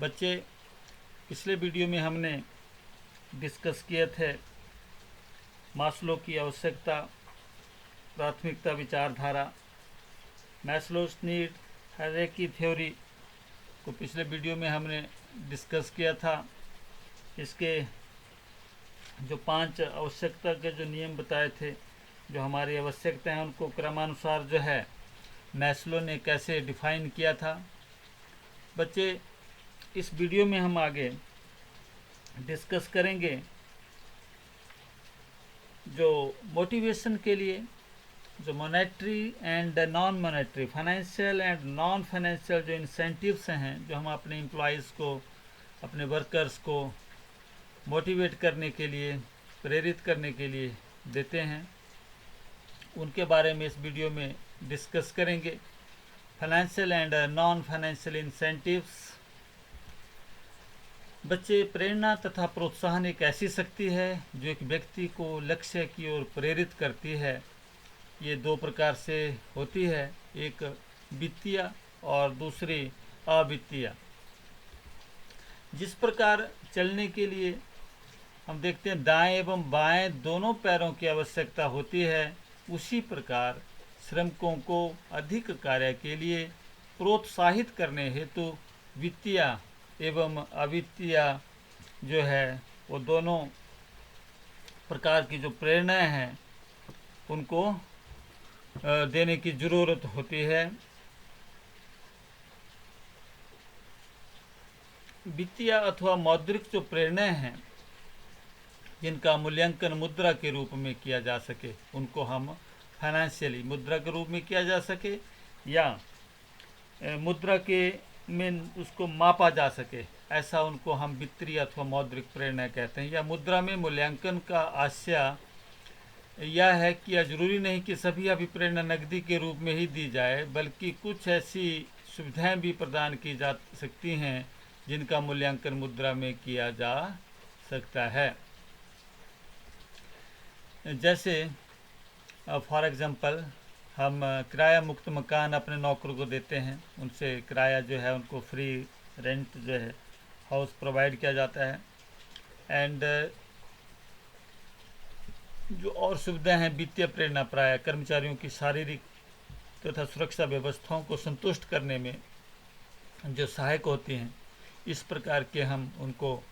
बच्चे, पिछले वीडियो में हमने डिस्कस किए थे मास्लो की आवश्यकता, प्राथमिकता विचारधारा, मैस्लोस नीड हायरार्की थ्योरी को पिछले वीडियो में हमने डिस्कस किया था। इसके जो 5 आवश्यकता के जो नियम बताए थे, जो हमारी आवश्यकता है उनको क्रमानुसार जो है मैस्लो ने कैसे डिफाइन किया था। बच्चे, इस वीडियो में हम आगे डिस्कस करेंगे जो मोटिवेशन के लिए जो monetary and non monetary, financial and non financial जो इंसेंटिव्स हैं, जो हम अपने एम्प्लॉयज़ को, अपने वर्कर्स को मोटिवेट करने के लिए, प्रेरित करने के लिए देते हैं, उनके बारे में इस वीडियो में डिस्कस करेंगे। Financial and non financial incentives. बच्चे, प्रेरणा तथा प्रोत्साहन एक ऐसी शक्ति है जो एक व्यक्ति को लक्ष्य की ओर प्रेरित करती है। ये 2 प्रकार से होती है, एक वित्तीय और दूसरी अवित्तीय। जिस प्रकार चलने के लिए हम देखते हैं दाएं एवं बाएं दोनों पैरों की आवश्यकता होती है, उसी प्रकार श्रमिकों को अधिक कार्य के लिए प्रोत्साहित करने हेतु वित्तीय एवं अवित्तीय जो है वो दोनों प्रकार की जो प्रेरणाएं हैं उनको देने की ज़रूरत होती है। वित्तीय अथवा मौद्रिक जो प्रेरणाएं हैं जिनका मूल्यांकन मुद्रा के रूप में किया जा सके, उनको हम फाइनेंशियली मुद्रा के रूप में किया जा सके या मुद्रा के में उसको मापा जा सके, ऐसा उनको हम वित्तीय अथवा मौद्रिक प्रेरणा कहते हैं। या मुद्रा में मूल्यांकन का आशय यह है कि यह जरूरी नहीं कि सभी अभिप्रेरणा नकदी के रूप में ही दी जाए, बल्कि कुछ ऐसी सुविधाएं भी प्रदान की जा सकती हैं जिनका मूल्यांकन मुद्रा में किया जा सकता है। जैसे फॉर एग्जांपल हम किराया मुक्त मकान अपने नौकरों को देते हैं, उनसे किराया जो है उनको फ्री रेंट जो है हाउस प्रोवाइड किया जाता है। एंड जो और सुविधाएं हैं वित्तीय प्रेरणा प्राय कर्मचारियों की शारीरिक तथा सुरक्षा व्यवस्थाओं को संतुष्ट करने में जो सहायक होती हैं, इस प्रकार के हम उनको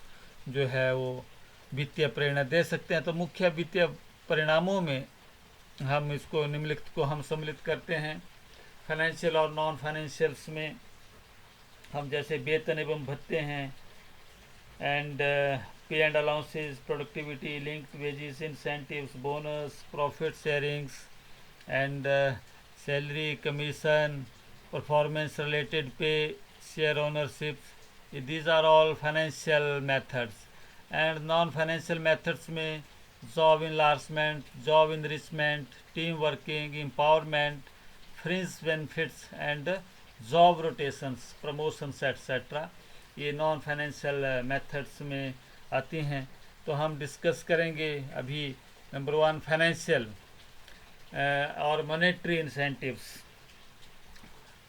जो है वो वित्तीय प्रेरणा दे सकते हैं। तो मुख्य वित्तीय परिणामों में हम इसको निम्नलिखित को हम सम्मिलित करते हैं। फाइनेंशियल और नॉन फाइनेंशियल्स में हम जैसे वेतन एवं भत्ते हैं, and pay and allowances, productivity linked wages, incentives, bonus, profit sharings and salary, commission, performance related pay, share ownership, these are all financial methods. And non financial methods में job enlargement, job enrichment, team working, empowerment, fringe benefits and job rotations, promotions etcetera, ये non financial methods में आती हैं। तो हम discuss करेंगे अभी number 1 financial और मॉनेटरी इंसेंटिव्स।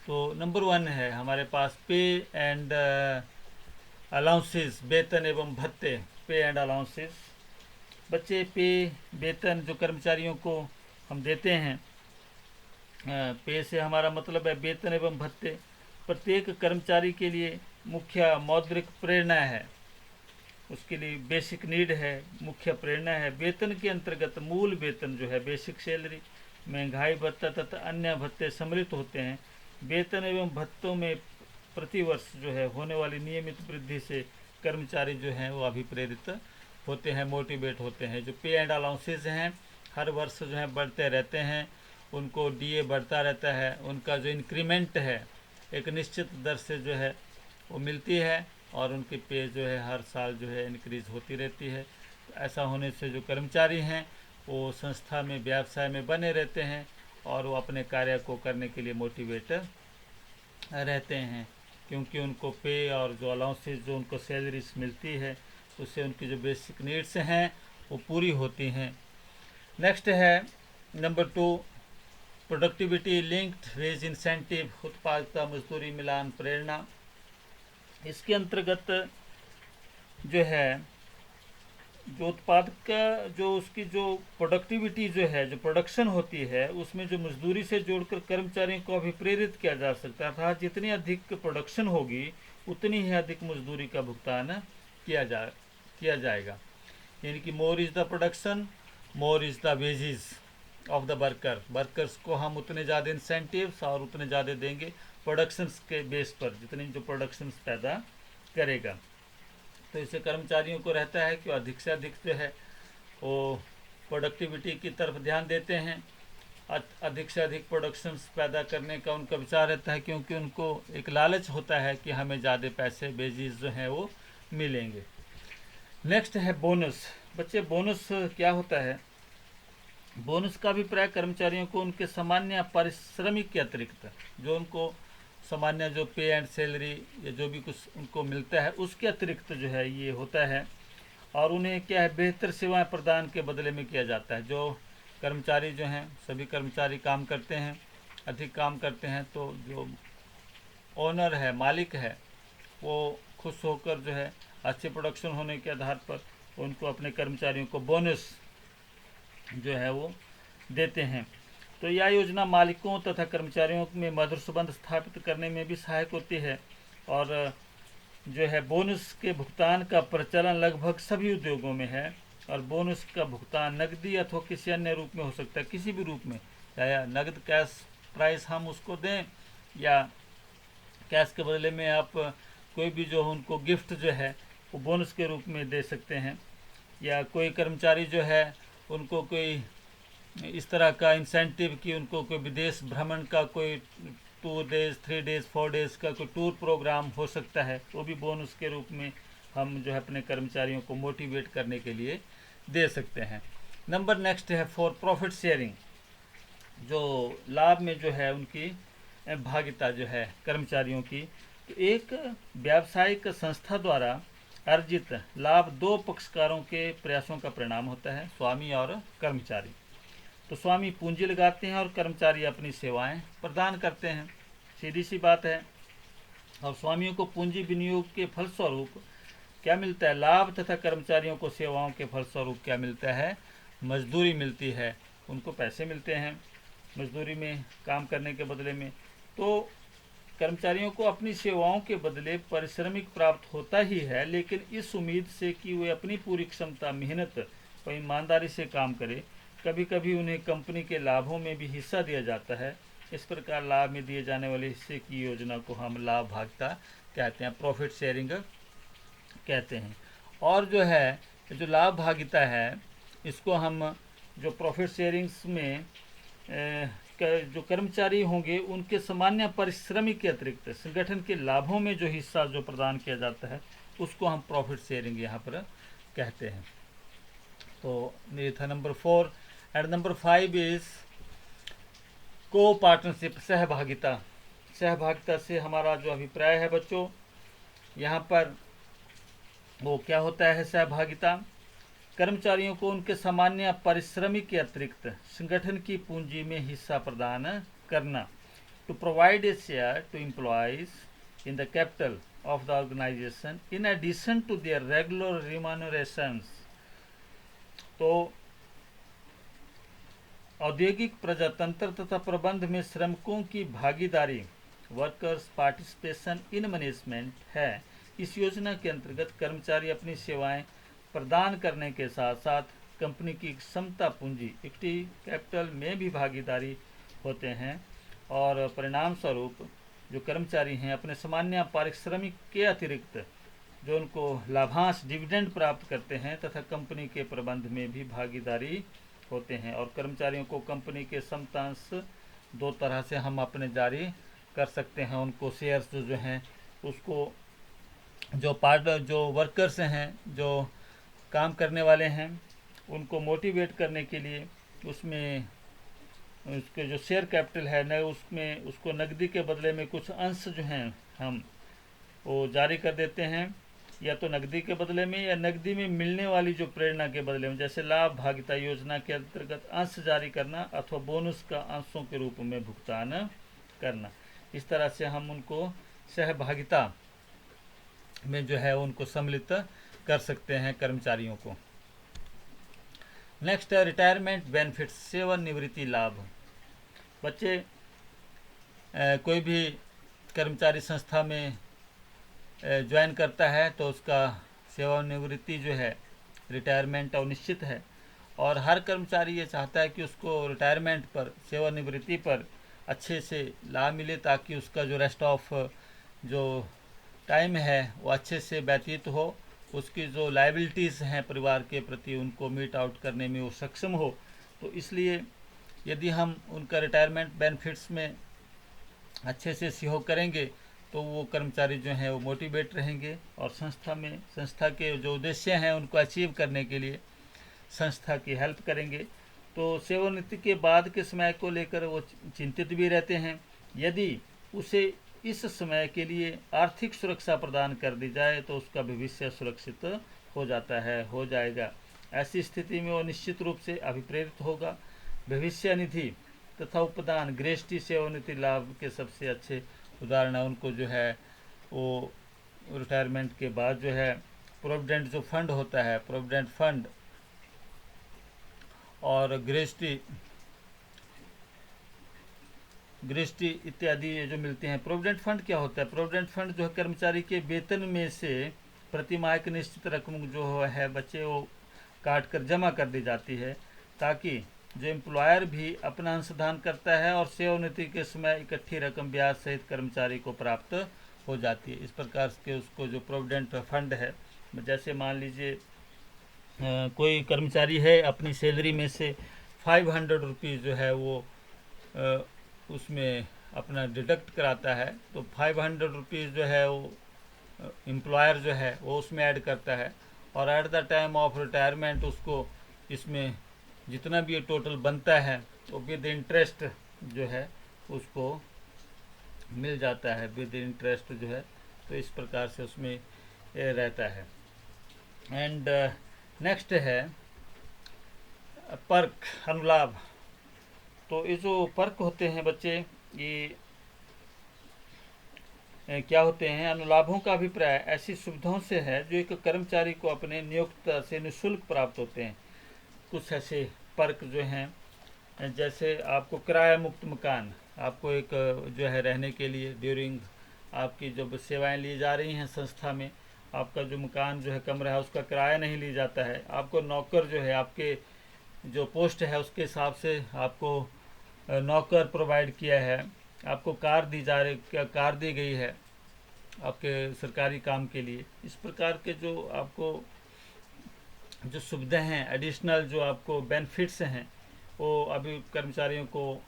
तो नंबर 1 है हमारे पास पे एंड अलाउंसेस, वेतन एवं भत्ते, पे एंड अलाउंसेस। बच्चे, पे वेतन जो कर्मचारियों को हम देते हैं, पे से हमारा मतलब है वेतन एवं भत्ते। प्रत्येक कर्मचारी के लिए मुख्य मौद्रिक प्रेरणा है, उसके लिए बेसिक नीड है, मुख्य प्रेरणा है। वेतन के अंतर्गत मूल वेतन जो है बेसिक सैलरी, महंगाई भत्ता तथा अन्य भत्ते सम्मिलित होते हैं। वेतन एवं भत्तों में प्रतिवर्ष जो है होने वाली नियमित वृद्धि से कर्मचारी जो हैं वो अभिप्रेरित होते हैं, मोटिवेट होते हैं। जो पे एंड अलाउंसेज हैं हर वर्ष जो है बढ़ते रहते हैं, उनको डीए बढ़ता रहता है, उनका जो इंक्रीमेंट है एक निश्चित दर से जो है वो मिलती है और उनकी पे जो है हर साल जो है इंक्रीज होती रहती है। ऐसा होने से जो कर्मचारी हैं वो संस्था में, व्यवसाय में बने रहते हैं और वो अपने कार्य को करने के लिए मोटिवेट रहते हैं, क्योंकि उनको पे और जो अलाउंसेज जो उनको सैलरीज मिलती है उससे उनकी जो बेसिक नीड्स हैं वो पूरी होती हैं। नेक्स्ट है number 2 productivity linked wage incentive, उत्पादकता मजदूरी मिलान प्रेरणा। इसके अंतर्गत जो है जो उत्पाद का जो उसकी जो प्रोडक्टिविटी जो है, जो प्रोडक्शन होती है, उसमें जो मजदूरी से जोड़कर कर्मचारियों को अभिप्रेरित किया जा सकता है, अर्थात जितनी अधिक प्रोडक्शन होगी उतनी ही अधिक मजदूरी का भुगतान किया जाएगा। यानी कि मोर is the production, more is the wages of the workers को हम उतने ज़्यादा इंसेंटिव्स और उतने ज़्यादा देंगे प्रोडक्शंस के बेस पर, जितनी जो प्रोडक्शंस पैदा करेगा। तो इससे कर्मचारियों को रहता है कि अधिक से अधिक जो है वो प्रोडक्टिविटी की तरफ ध्यान देते हैं, अधिक से अधिक प्रोडक्शंस पैदा करने का उनका विचार रहता है, क्योंकि उनको एक लालच होता है कि हमें ज़्यादा पैसे वेजेस जो हैं वो मिलेंगे। नेक्स्ट है बोनस। बच्चे, बोनस क्या होता है? बोनस का अभिप्राय कर्मचारियों को उनके सामान्य पारिश्रमिक के अतिरिक्त, जो उनको सामान्य जो पे एंड सैलरी या जो भी कुछ उनको मिलता है उसके अतिरिक्त जो है ये होता है, और उन्हें क्या है, बेहतर सेवाएं प्रदान के बदले में किया जाता है। जो कर्मचारी जो हैं, सभी कर्मचारी काम करते हैं, अधिक काम करते हैं, तो जो ओनर है, मालिक है, वो खुश होकर जो है अच्छे प्रोडक्शन होने के आधार पर उनको अपने कर्मचारियों को बोनस जो है वो देते हैं। तो यह योजना मालिकों तथा कर्मचारियों में मधुर संबंध स्थापित करने में भी सहायक होती है, और जो है बोनस के भुगतान का प्रचलन लगभग सभी उद्योगों में है, और बोनस का भुगतान नकदी अथवा किसी अन्य रूप में हो सकता है, किसी भी रूप में, चाहे नगद कैश प्राइस हम उसको दें या कैश के बदले में आप कोई भी जो उनको गिफ्ट जो है वो बोनस के रूप में दे सकते हैं, या कोई कर्मचारी जो है उनको कोई इस तरह का इंसेंटिव कि उनको कोई विदेश भ्रमण का कोई 2 डेज 3 डेज 4 डेज का कोई टूर प्रोग्राम हो सकता है, वो भी बोनस के रूप में हम जो है अपने कर्मचारियों को मोटिवेट करने के लिए दे सकते हैं। नंबर नेक्स्ट है फॉर प्रॉफिट शेयरिंग। जो लाभ में जो है उनकी भागीदारी जो है कर्मचारियों की, तो एक व्यावसायिक संस्था द्वारा अर्जित लाभ दो पक्षकारों के प्रयासों का परिणाम होता है, स्वामी और कर्मचारी। तो स्वामी पूंजी लगाते हैं और कर्मचारी अपनी सेवाएं प्रदान करते हैं, सीधी सी बात है। और स्वामियों को पूंजी विनियोग के फलस्वरूप क्या मिलता है? लाभ, तथा कर्मचारियों को सेवाओं के फलस्वरूप क्या मिलता है? मजदूरी मिलती है, उनको पैसे मिलते हैं मजदूरी में काम करने के बदले में। तो कर्मचारियों को अपनी सेवाओं के बदले पारिश्रमिक प्राप्त होता ही है, लेकिन इस उम्मीद से कि वे अपनी पूरी क्षमता, मेहनत और ईमानदारी से काम करें। कभी कभी उन्हें कंपनी के लाभों में भी हिस्सा दिया जाता है। इस प्रकार लाभ में दिए जाने वाले हिस्से की योजना को हम लाभ भागीता कहते हैं, प्रॉफिट शेयरिंग कहते हैं। और जो है जो लाभ भागीता है, इसको हम जो प्रॉफिट शेयरिंग्स में जो कर्मचारी होंगे उनके सामान्य पारिश्रमिक के अतिरिक्त संगठन के लाभों में जो हिस्सा जो प्रदान किया जाता है उसको हम प्रॉफिट शेयरिंग यहाँ पर कहते हैं। तो ये था नंबर 4। एंड नंबर 5 इज को पार्टनरशिप, सहभागिता। सहभागिता से हमारा जो अभिप्राय है बच्चों, यहाँ पर वो क्या होता है? सहभागिता कर्मचारियों को उनके सामान्य पारिश्रमिक के अतिरिक्त संगठन की पूंजी में हिस्सा प्रदान करना। To provide a share to employees in the capital of the organisation in addition to their regular remunerations. तो औद्योगिक प्रजातंत्र तथा प्रबंध में श्रमिकों की भागीदारी, वर्कर्स पार्टिसिपेशन इन मैनेजमेंट है। इस योजना के अंतर्गत कर्मचारी अपनी सेवाएं प्रदान करने के साथ साथ कंपनी की क्षमता पूंजी, इक्विटी कैपिटल में भी भागीदारी होते हैं, और परिणाम स्वरूप जो कर्मचारी हैं अपने सामान्य पारिश्रमिक के अतिरिक्त जो उनको लाभांश, डिविडेंड प्राप्त करते हैं, तथा कंपनी के प्रबंध में भी भागीदारी होते हैं। और कर्मचारियों को कंपनी के समतांश दो तरह से हम अपने जारी कर सकते हैं। उनको शेयर्स जो हैं उसको जो वर्कर्स हैं, जो काम करने वाले हैं, उनको मोटिवेट करने के लिए उसमें उसके जो शेयर कैपिटल है न, उसमें उसको नकदी के बदले में कुछ अंश जो हैं हम वो जारी कर देते हैं, या तो नकदी के बदले में या नकदी में मिलने वाली जो प्रेरणा के बदले में, जैसे लाभ भागीता योजना के अंतर्गत अंश जारी करना अथवा बोनस का अंशों के रूप में भुगतान करना। इस तरह से हम उनको सहभागिता में जो है उनको सम्मिलित कर सकते हैं कर्मचारियों को। नेक्स्ट है रिटायरमेंट बेनिफिट्स, सेवानिवृत्ति लाभ। बच्चे कोई भी कर्मचारी संस्था में ज्वाइन करता है तो उसका सेवानिवृत्ति जो है, रिटायरमेंट अनिश्चित है, और हर कर्मचारी ये चाहता है कि उसको रिटायरमेंट पर, सेवानिवृत्ति पर अच्छे से लाभ मिले, ताकि उसका जो रेस्ट ऑफ जो टाइम है वो अच्छे से व्यतीत हो, उसकी जो लायबिलिटीज़ हैं परिवार के प्रति उनको मीट आउट करने में वो सक्षम हो। तो इसलिए यदि हम उनका रिटायरमेंट बेनिफिट्स में अच्छे से सहयोग करेंगे तो वो कर्मचारी जो हैं वो मोटिवेट रहेंगे, और संस्था के जो उद्देश्य हैं उनको अचीव करने के लिए संस्था की हेल्प करेंगे। तो सेवानिवृत्ति के बाद के समय को लेकर वो चिंतित भी रहते हैं। यदि उसे इस समय के लिए आर्थिक सुरक्षा प्रदान कर दी जाए तो उसका भविष्य सुरक्षित हो जाता है, हो जाएगा। ऐसी स्थिति में वो निश्चित रूप से अभिप्रेरित होगा। भविष्य निधि तथा उपदान गृहस्थी सेवानिवृत्ति लाभ के सबसे अच्छे उदाहरण है। उनको जो है वो रिटायरमेंट के बाद जो है प्रोविडेंट जो फंड होता है, प्रोविडेंट फंड और गृहस्थी इत्यादि जो मिलते हैं। प्रोविडेंट फंड क्या होता है? प्रोविडेंट फंड जो है कर्मचारी के वेतन में से प्रतिमाह एक निश्चित रकम जो है बच्चे वो काट कर जमा कर दी जाती है, ताकि जो एम्प्लॉयर भी अपना अंशदान करता है और सेवानिवृत्ति के समय इकट्ठी रकम ब्याज सहित कर्मचारी को प्राप्त हो जाती है। इस प्रकार के उसको जो प्रोविडेंट फंड है, जैसे मान लीजिए कोई कर्मचारी है अपनी सैलरी में से 500 रुपीज़ जो है वो उसमें अपना डिडक्ट कराता है, तो 500 रुपीज़ जो है वो एम्प्लॉयर जो है वो उसमें ऐड करता है, और at the time of retirement उसको इसमें जितना भी टोटल बनता है वो विद इंटरेस्ट जो है उसको मिल जाता है, विद इंटरेस्ट जो है। तो इस प्रकार से उसमें रहता है। एंड नेक्स्ट है पर्क, अनुलाभ। तो ये जो पर्क होते हैं बच्चे, ये क्या होते हैं? अनुलाभों का अभिप्राय ऐसी सुविधाओं से है जो एक कर्मचारी को अपने नियोक्ता से निःशुल्क प्राप्त होते हैं। कुछ ऐसे पर्क जो हैं, जैसे आपको किराया मुक्त मकान, आपको एक जो है रहने के लिए ड्यूरिंग आपकी जब सेवाएं ली जा रही हैं संस्था में, आपका जो मकान जो है कमरा है उसका किराया नहीं लिया जाता है। आपको नौकर जो है आपके जो पोस्ट है उसके हिसाब से आपको नौकर प्रोवाइड किया है, आपको कार दी गई है आपके सरकारी काम के लिए। इस प्रकार के जो आपको जो सुविधाएं हैं, एडिशनल जो आपको बेनिफिट्स हैं, वो अभी कर्मचारियों को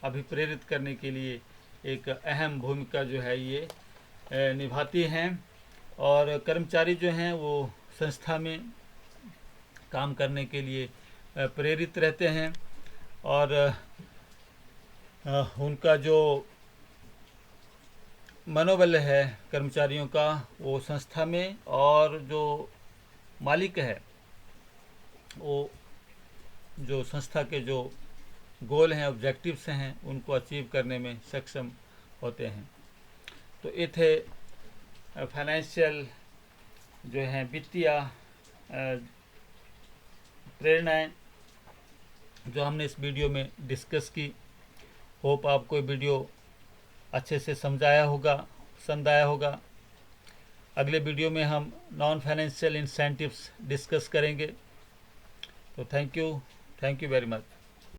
अभिप्रेरित करने के लिए एक अहम भूमिका जो है ये निभाती हैं, और कर्मचारी जो हैं वो संस्था में काम करने के लिए प्रेरित रहते हैं, और उनका जो मनोबल है कर्मचारियों का वो संस्था में, और जो मालिक है वो जो संस्था के जो गोल हैं, ऑब्जेक्टिव्स हैं, उनको अचीव करने में सक्षम होते हैं। तो ये थे फाइनेंशियल जो हैं वित्तीय प्रेरणाएं जो हमने इस वीडियो में डिस्कस की। होप आपको ये वीडियो अच्छे से समझाया होगा, पसंद आया होगा। अगले वीडियो में हम नॉन फाइनेंशियल इंसेंटिव्स डिस्कस करेंगे। तो थैंक यू वेरी मच।